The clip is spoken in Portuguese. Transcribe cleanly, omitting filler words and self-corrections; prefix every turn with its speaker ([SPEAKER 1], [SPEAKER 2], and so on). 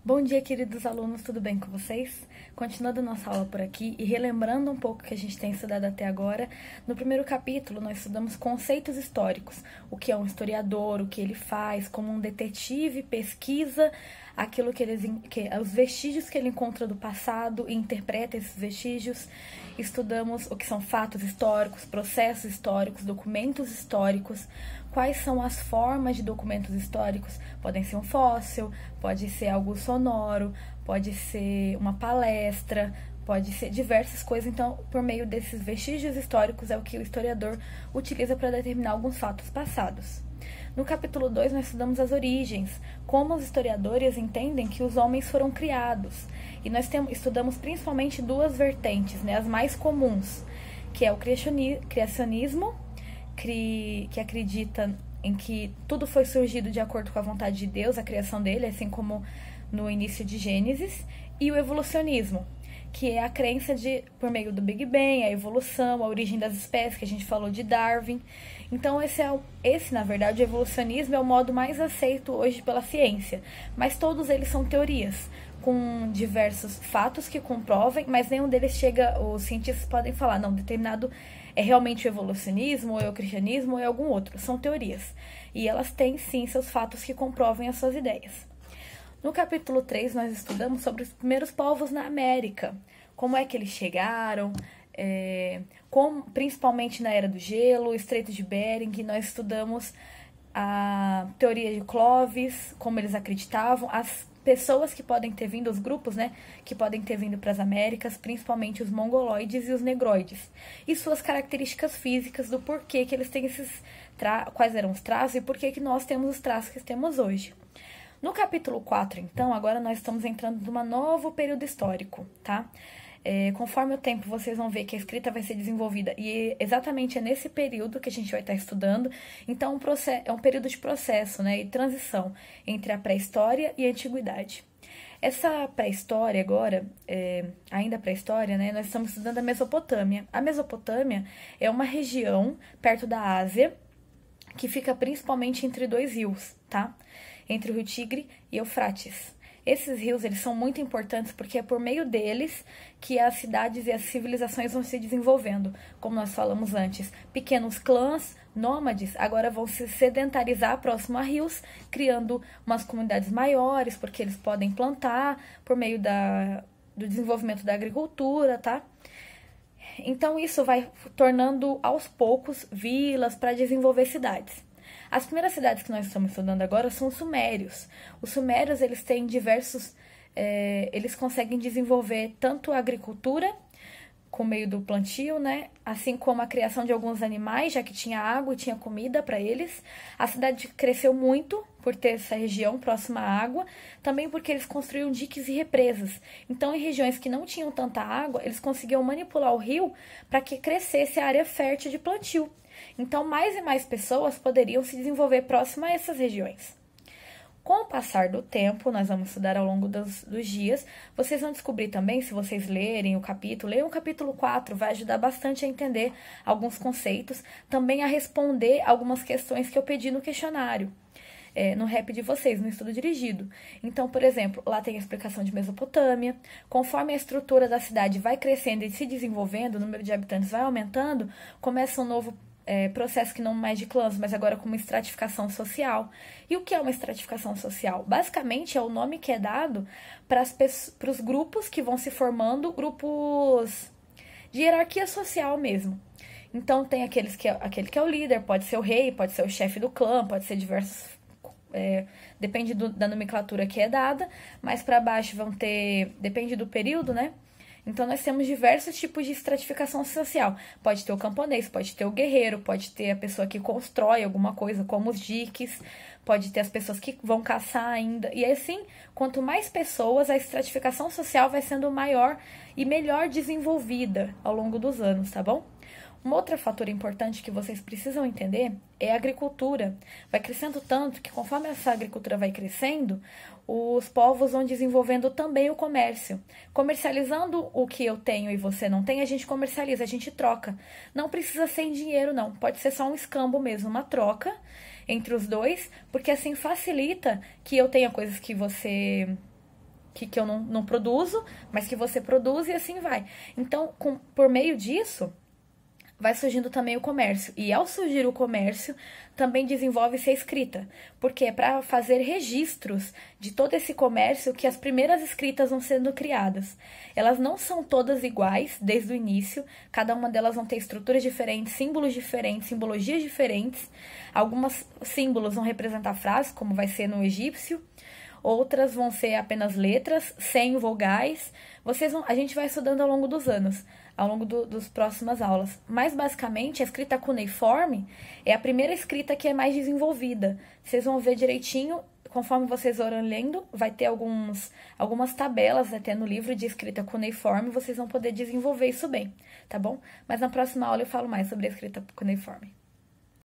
[SPEAKER 1] Bom dia, queridos alunos, tudo bem com vocês? Continuando nossa aula por aqui e relembrando um pouco o que a gente tem estudado até agora, no primeiro capítulo nós estudamos conceitos históricos, o que é um historiador, o que ele faz, como um detetive pesquisa aquilo os vestígios que ele encontra do passado e interpreta esses vestígios. Estudamos o que são fatos históricos, processos históricos, documentos históricos, quais são as formas de documentos históricos. Podem ser um fóssil, pode ser algo sonoro, pode ser uma palestra, pode ser diversas coisas. Então, por meio desses vestígios históricos, é o que o historiador utiliza para determinar alguns fatos passados. No capítulo 2, nós estudamos as origens, como os historiadores entendem que os homens foram criados. E nós estudamos principalmente duas vertentes, as mais comuns, que é o criacionismo, que acredita em que tudo foi surgido de acordo com a vontade de Deus, a criação dele, assim como no início de Gênesis, e o evolucionismo, que é a crença por meio do Big Bang, a evolução, a origem das espécies, que a gente falou de Darwin. Então, na verdade, o evolucionismo é o modo mais aceito hoje pela ciência, mas todos eles são teorias, com diversos fatos que comprovem, mas nenhum deles os cientistas podem falar, não, determinado é realmente o evolucionismo, ou é o cristianismo, ou é algum outro. São teorias. E elas têm, sim, seus fatos que comprovem as suas ideias. No capítulo 3, nós estudamos sobre os primeiros povos na América. Como é que eles chegaram, principalmente na Era do Gelo, o Estreito de Bering. Nós estudamos a teoria de Clovis, como eles acreditavam, as pessoas que podem ter vindo, os grupos, que podem ter vindo para as Américas, principalmente os mongoloides e os negroides, e suas características físicas, do porquê que eles têm quais eram os traços e porquê que nós temos os traços que temos hoje. No capítulo 4, então, agora nós estamos entrando num novo período histórico, tá? Conforme o tempo, vocês vão ver que a escrita vai ser desenvolvida, e exatamente é nesse período que a gente vai estar estudando. Então, é um período de processo, e transição entre a pré-história e a antiguidade. Essa pré-história agora, ainda pré-história, nós estamos estudando a Mesopotâmia. A Mesopotâmia é uma região perto da Ásia, que fica principalmente entre dois rios, tá? Entre o rio Tigre e Eufrates. Esses rios, eles são muito importantes porque é por meio deles que as cidades e as civilizações vão se desenvolvendo. Como nós falamos antes, pequenos clãs, nômades, agora vão se sedentarizar próximo a rios, criando umas comunidades maiores, porque eles podem plantar por meio do desenvolvimento da agricultura, tá? Então, isso vai tornando, aos poucos, vilas para desenvolver cidades. As primeiras cidades que nós estamos estudando agora são os sumérios. Os sumérios, eles têm eles conseguem desenvolver tanto a agricultura, com meio do plantio, assim como a criação de alguns animais, já que tinha água e tinha comida para eles. A cidade cresceu muito por ter essa região próxima à água, também porque eles construíam diques e represas. Então, em regiões que não tinham tanta água, eles conseguiam manipular o rio para que crescesse a área fértil de plantio. Então, mais e mais pessoas poderiam se desenvolver próximo a essas regiões. Com o passar do tempo, nós vamos estudar ao longo dos dias, vocês vão descobrir também, se vocês lerem o capítulo, leiam o capítulo 4, vai ajudar bastante a entender alguns conceitos, também a responder algumas questões que eu pedi no questionário, no REP de vocês, no estudo dirigido. Então, por exemplo, lá tem a explicação de Mesopotâmia. Conforme a estrutura da cidade vai crescendo e se desenvolvendo, o número de habitantes vai aumentando, começa um novo processo que não mais de clãs, mas agora com uma estratificação social. E o que é uma estratificação social? Basicamente, é o nome que é dado para os grupos que vão se formando, grupos de hierarquia social mesmo. Então, tem aquele que é o líder, pode ser o rei, pode ser o chefe do clã, pode ser diversos... depende da nomenclatura que é dada, mas para baixo vão ter... Depende do período, Então, nós temos diversos tipos de estratificação social. Pode ter o camponês, pode ter o guerreiro, pode ter a pessoa que constrói alguma coisa, como os diques, pode ter as pessoas que vão caçar ainda. E assim, quanto mais pessoas, a estratificação social vai sendo maior e melhor desenvolvida ao longo dos anos, tá bom? Um outro fator importante que vocês precisam entender é a agricultura. Vai crescendo tanto que, conforme essa agricultura vai crescendo, os povos vão desenvolvendo também o comércio. Comercializando o que eu tenho e você não tem, a gente comercializa, a gente troca. Não precisa ser em dinheiro, não. Pode ser só um escambo mesmo, uma troca entre os dois, porque assim facilita que eu tenha coisas que você que eu não produzo, mas que você produz e assim vai. Então, por meio disso, vai surgindo também o comércio. E ao surgir o comércio, também desenvolve-se a escrita. Porque é para fazer registros de todo esse comércio que as primeiras escritas vão sendo criadas. Elas não são todas iguais desde o início. Cada uma delas vão ter estruturas diferentes, símbolos diferentes, simbologias diferentes. Algumas símbolos vão representar frases, como vai ser no egípcio. Outras vão ser apenas letras, sem vogais. A gente vai estudando ao longo dos anos, ao longo dos próximas aulas. Mas, basicamente, a escrita cuneiforme é a primeira escrita que é mais desenvolvida. Vocês vão ver direitinho, conforme vocês forem lendo, vai ter algumas tabelas até no livro de escrita cuneiforme, vocês vão poder desenvolver isso bem, tá bom? Mas na próxima aula eu falo mais sobre a escrita cuneiforme.